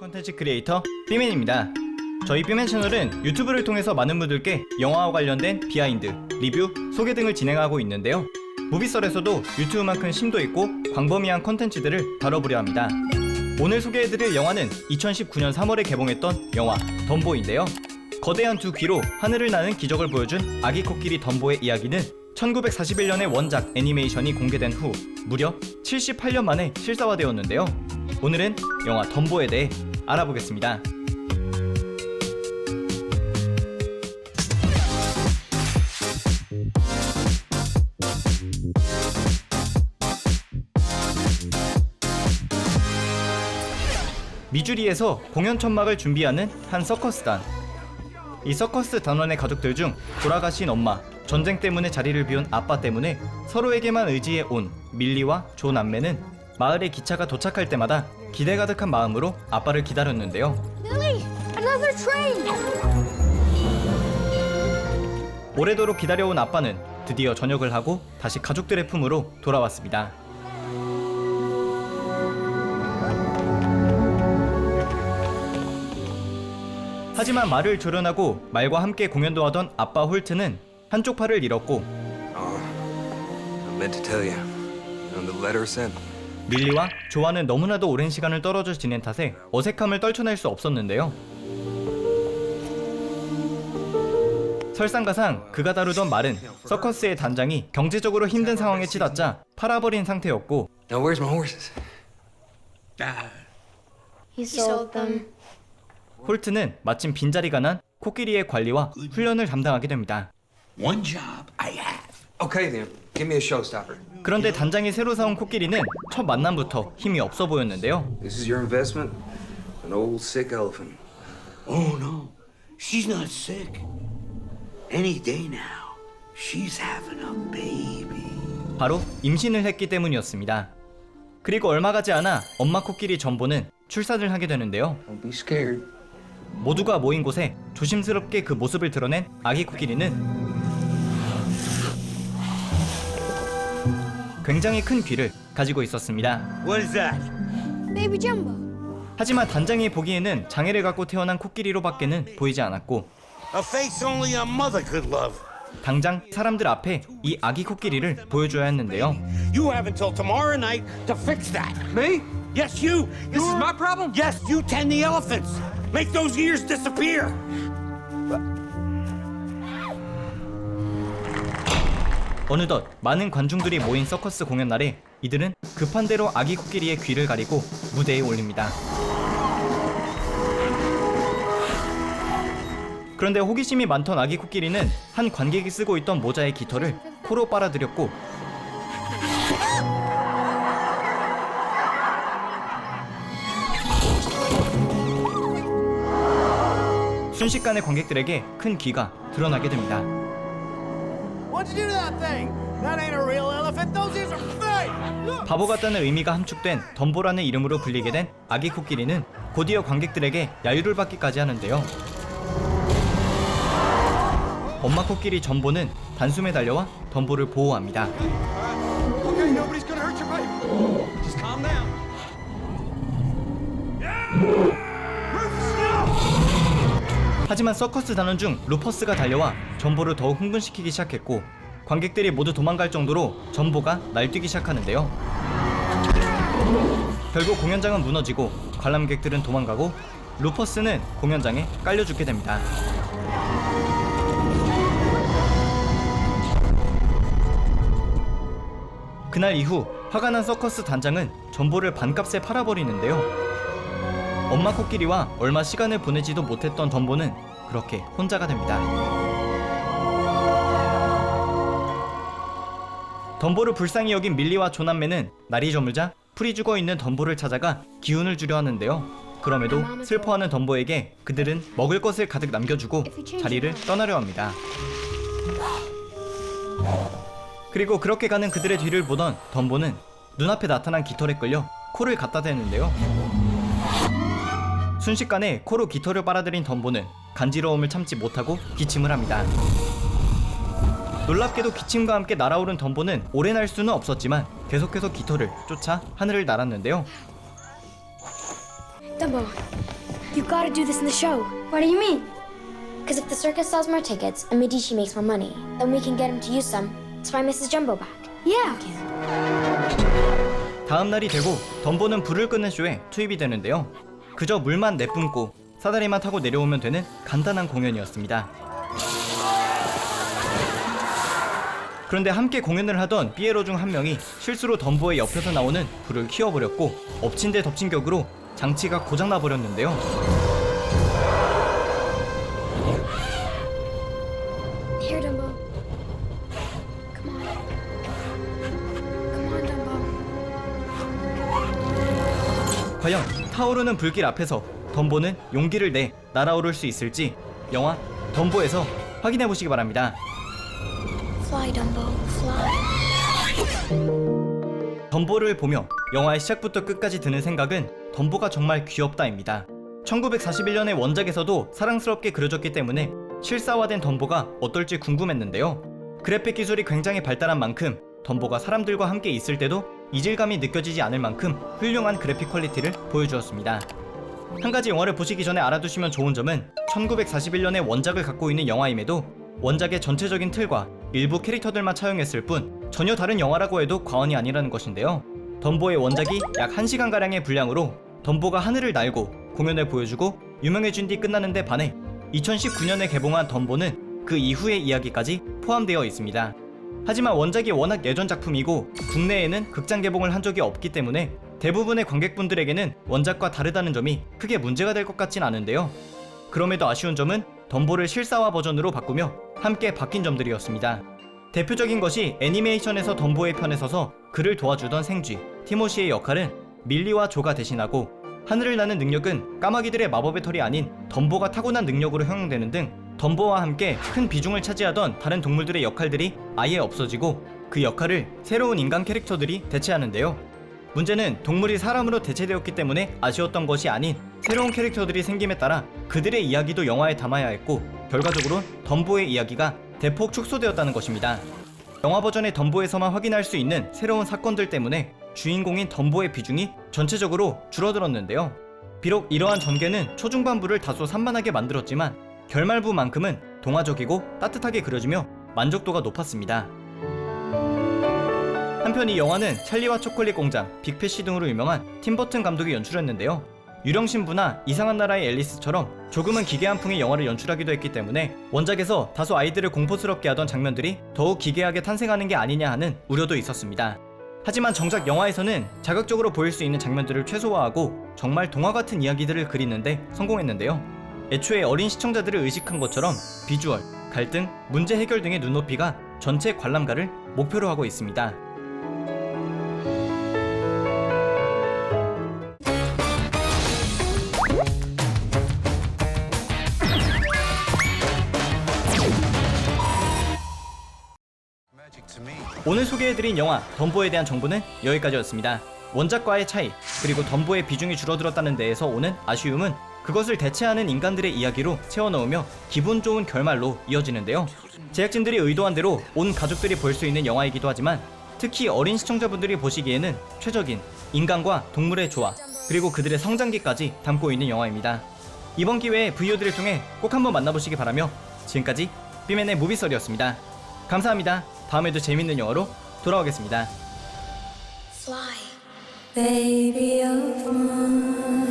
콘텐츠 크리에이터 삐맨입니다. 저희 삐맨 채널은 유튜브를 통해서 많은 분들께 영화와 관련된 비하인드, 리뷰, 소개 등을 진행하고 있는데요. 무비썰에서도 유튜브만큼 심도 있고 광범위한 콘텐츠들을 다뤄보려 합니다. 오늘 소개해드릴 영화는 2019년 3월에 개봉했던 영화 덤보인데요. 거대한 두 귀로 하늘을 나는 기적을 보여준 아기 코끼리 덤보의 이야기는 1941년의 원작 애니메이션이 공개된 후 무려 78년 만에 실사화되었는데요. 오늘은 영화 덤보에 대해 알아보겠습니다. 미주리에서 공연 천막을 준비하는 한 서커스단. 이 서커스 단원의 가족들 중 돌아가신 엄마, 전쟁 때문에 자리를 비운 아빠 때문에 서로에게만 의지해 온 밀리와 조 남매는 마을에 기차가 도착할 때마다 기대 가득한 마음으로 아빠를 기다렸는데요. Billy, another train! 오래도록 기다려온 아빠는 드디어 전역을 하고 다시 가족들의 품으로 돌아왔습니다. 하지만 말을 조련하고 말과 함께 공연도 하던 아빠 홀트는 한쪽 팔을 잃었고 I meant to tell you. The letter sent. 밀리와 조와는 너무나도 오랜 시간을 떨어져 지낸 탓에 어색함을 떨쳐낼 수 없었는데요. 설상가상 그가 다루던 말은 서커스의 단장이 경제적으로 힘든 상황에 치닫자 팔아버린 상태였고 Now where's my horses? He sold them. 홀트는 마침 빈자리가 난 코끼리의 관리와 훈련을 담당하게 됩니다. One job I have. Okay then, give me a showstopper. 그런데 단장이 새로 사온 코끼리는 첫 만남부터 힘이 없어 보였는데요. This is your investment. An old sick elephant. Oh no, she's not sick. Any day now, she's having a baby. 바로 임신을 했기 때문이었습니다. 그리고 얼마 가지 않아 엄마 코끼리 전보는 출산을 하게 되는데요. Don't be scared. 모두가 모인 곳에 조심스럽게 그 모습을 드러낸 아기 코끼리는 굉장히 큰 귀를 가지고 있었습니다. What is that? Baby Jumbo. 하지만 단장이 보기에는 장애를 갖고 태어난 코끼리로밖에는 보이지 않았고 A face only a mother could love. 당장 사람들 앞에 이 아기 코끼리를 보여줘야 했는데요. You have until tomorrow night to fix that. Me? Yes, you. This is my problem? Yes, you tend the elephants. Make those ears disappear. 어느덧 많은 관중들이 모인 서커스 공연 날에 이들은 급한 대로 아기 코끼리의 귀를 가리고 무대에 올립니다. 그런데 호기심이 많던 아기 코끼리는 한 관객이 쓰고 있던 모자의 깃털을 코로 빨아들였고 순식간에 관객들에게 큰 귀가 드러나게 됩니다. What'd you do to that thing? That ain't a real elephant. Those ears are fake. Look. 바보 같다는 의미가 함축된 덤보라는 이름으로 불리게 된 아기 코끼리는 곧이어 관객들에게 야유를 받기까지 하는데요. 엄마 코끼리 전보는 단숨에 달려와 덤보를 보호합니다. Okay, nobody's gonna hurt your baby. Just calm down. 하지만 서커스 단원 중 루퍼스가 달려와 전보를 더욱 흥분시키기 시작했고 관객들이 모두 도망갈 정도로 전보가 날뛰기 시작하는데요. 결국 공연장은 무너지고 관람객들은 도망가고 루퍼스는 공연장에 깔려 죽게 됩니다. 그날 이후 화가 난 서커스 단장은 전보를 반값에 팔아버리는데요. 엄마 코끼리와 얼마 시간을 보내지도 못했던 덤보는 그렇게 혼자가 됩니다. 덤보를 불쌍히 여긴 밀리와 조남매는 날이 저물자 풀이 죽어있는 덤보를 찾아가 기운을 주려 하는데요. 그럼에도 슬퍼하는 덤보에게 그들은 먹을 것을 가득 남겨주고 자리를 떠나려 합니다. 그리고 그렇게 가는 그들의 뒤를 보던 덤보는 눈앞에 나타난 깃털에 끌려 코를 갖다 대는데요. 순식간에 코로 깃털을 빨아들인 덤보는 간지러움을 참지 못하고 기침을 합니다. 놀랍게도 기침과 함께 날아오른 덤보는 오래 날 수는 없었지만 계속해서 깃털을 쫓아 하늘을 날았는데요. Dumbo, you gotta do this in the show. What do you mean? Because if the circus sells more tickets and Medici makes more money, then we can get him to use some to buy Mrs. Jumbo back. Yeah. 다음 날이 되고 덤보는 불을 끄는 쇼에 투입이 되는데요. 그저 물만 내뿜고 사다리만 타고 내려오면 되는 간단한 공연이었습니다. 그런데 함께 공연을 하던 삐에로 중 한 명이 실수로 덤보의 옆에서 나오는 불을 키워버렸고 엎친 데 덮친 격으로 장치가 고장나 버렸는데요. Here, Dumbo. Come on. Come on, Dumbo. 과연 타오르는 불길 앞에서 덤보는 용기를 내 날아오를 수 있을지 영화 덤보에서 확인해보시기 바랍니다. Fly, Dumbo. Fly. 덤보를 보며 영화의 시작부터 끝까지 드는 생각은 덤보가 정말 귀엽다입니다. 1941년의 원작에서도 사랑스럽게 그려졌기 때문에 실사화된 덤보가 어떨지 궁금했는데요. 그래픽 기술이 굉장히 발달한 만큼 덤보가 사람들과 함께 있을 때도 이질감이 느껴지지 않을 만큼 훌륭한 그래픽 퀄리티를 보여주었습니다. 한 가지 영화를 보시기 전에 알아두시면 좋은 점은 1941년의 원작을 갖고 있는 영화임에도 원작의 전체적인 틀과 일부 캐릭터들만 차용했을 뿐 전혀 다른 영화라고 해도 과언이 아니라는 것인데요. 덤보의 원작이 약 1시간가량의 분량으로 덤보가 하늘을 날고 공연을 보여주고 유명해진 뒤 끝나는 데 반해 2019년에 개봉한 덤보는 그 이후의 이야기까지 포함되어 있습니다. 하지만 원작이 워낙 예전 작품이고 국내에는 극장 개봉을 한 적이 없기 때문에 대부분의 관객분들에게는 원작과 다르다는 점이 크게 문제가 될 것 같진 않은데요. 그럼에도 아쉬운 점은 덤보를 실사화 버전으로 바꾸며 함께 바뀐 점들이었습니다. 대표적인 것이 애니메이션에서 덤보의 편에 서서 그를 도와주던 생쥐 티모시의 역할은 밀리와 조가 대신하고 하늘을 나는 능력은 까마귀들의 마법의 털이 아닌 덤보가 타고난 능력으로 형용되는 등 덤보와 함께 큰 비중을 차지하던 다른 동물들의 역할들이 아예 없어지고 그 역할을 새로운 인간 캐릭터들이 대체하는데요. 문제는 동물이 사람으로 대체되었기 때문에 아쉬웠던 것이 아닌 새로운 캐릭터들이 생김에 따라 그들의 이야기도 영화에 담아야 했고 결과적으로 덤보의 이야기가 대폭 축소되었다는 것입니다. 영화 버전의 덤보에서만 확인할 수 있는 새로운 사건들 때문에 주인공인 덤보의 비중이 전체적으로 줄어들었는데요. 비록 이러한 전개는 초중반부를 다소 산만하게 만들었지만 결말부만큼은 동화적이고 따뜻하게 그려지며 만족도가 높았습니다. 한편 이 영화는 찰리와 초콜릿 공장, 빅패시 등으로 유명한 팀버튼 감독이 연출했는데요. 유령신부나 이상한 나라의 앨리스처럼 조금은 기괴한 풍의 영화를 연출하기도 했기 때문에 원작에서 다소 아이들을 공포스럽게 하던 장면들이 더욱 기괴하게 탄생하는 게 아니냐 하는 우려도 있었습니다. 하지만 정작 영화에서는 자극적으로 보일 수 있는 장면들을 최소화하고 정말 동화 같은 이야기들을 그리는데 성공했는데요. 애초에 어린 시청자들을 의식한 것처럼 비주얼, 갈등, 문제 해결 등의 눈높이가 전체 관람가를 목표로 하고 있습니다. 오늘 소개해드린 영화 덤보에 대한 정보는 여기까지였습니다. 원작과의 차이, 그리고 덤보의 비중이 줄어들었다는 데에서 오는 아쉬움은 그것을 대체하는 인간들의 이야기로 채워넣으며 기분 좋은 결말로 이어지는데요. 제작진들이 의도한 대로 온 가족들이 볼 수 있는 영화이기도 하지만 특히 어린 시청자분들이 보시기에는 최적인 인간과 동물의 조화, 그리고 그들의 성장기까지 담고 있는 영화입니다. 이번 기회에 VOD를 통해 꼭 한번 만나보시기 바라며 지금까지 삐맨의 무비썰이었습니다. 감사합니다. 다음에도 재밌는 영화로 돌아오겠습니다. Fly. Baby of mine.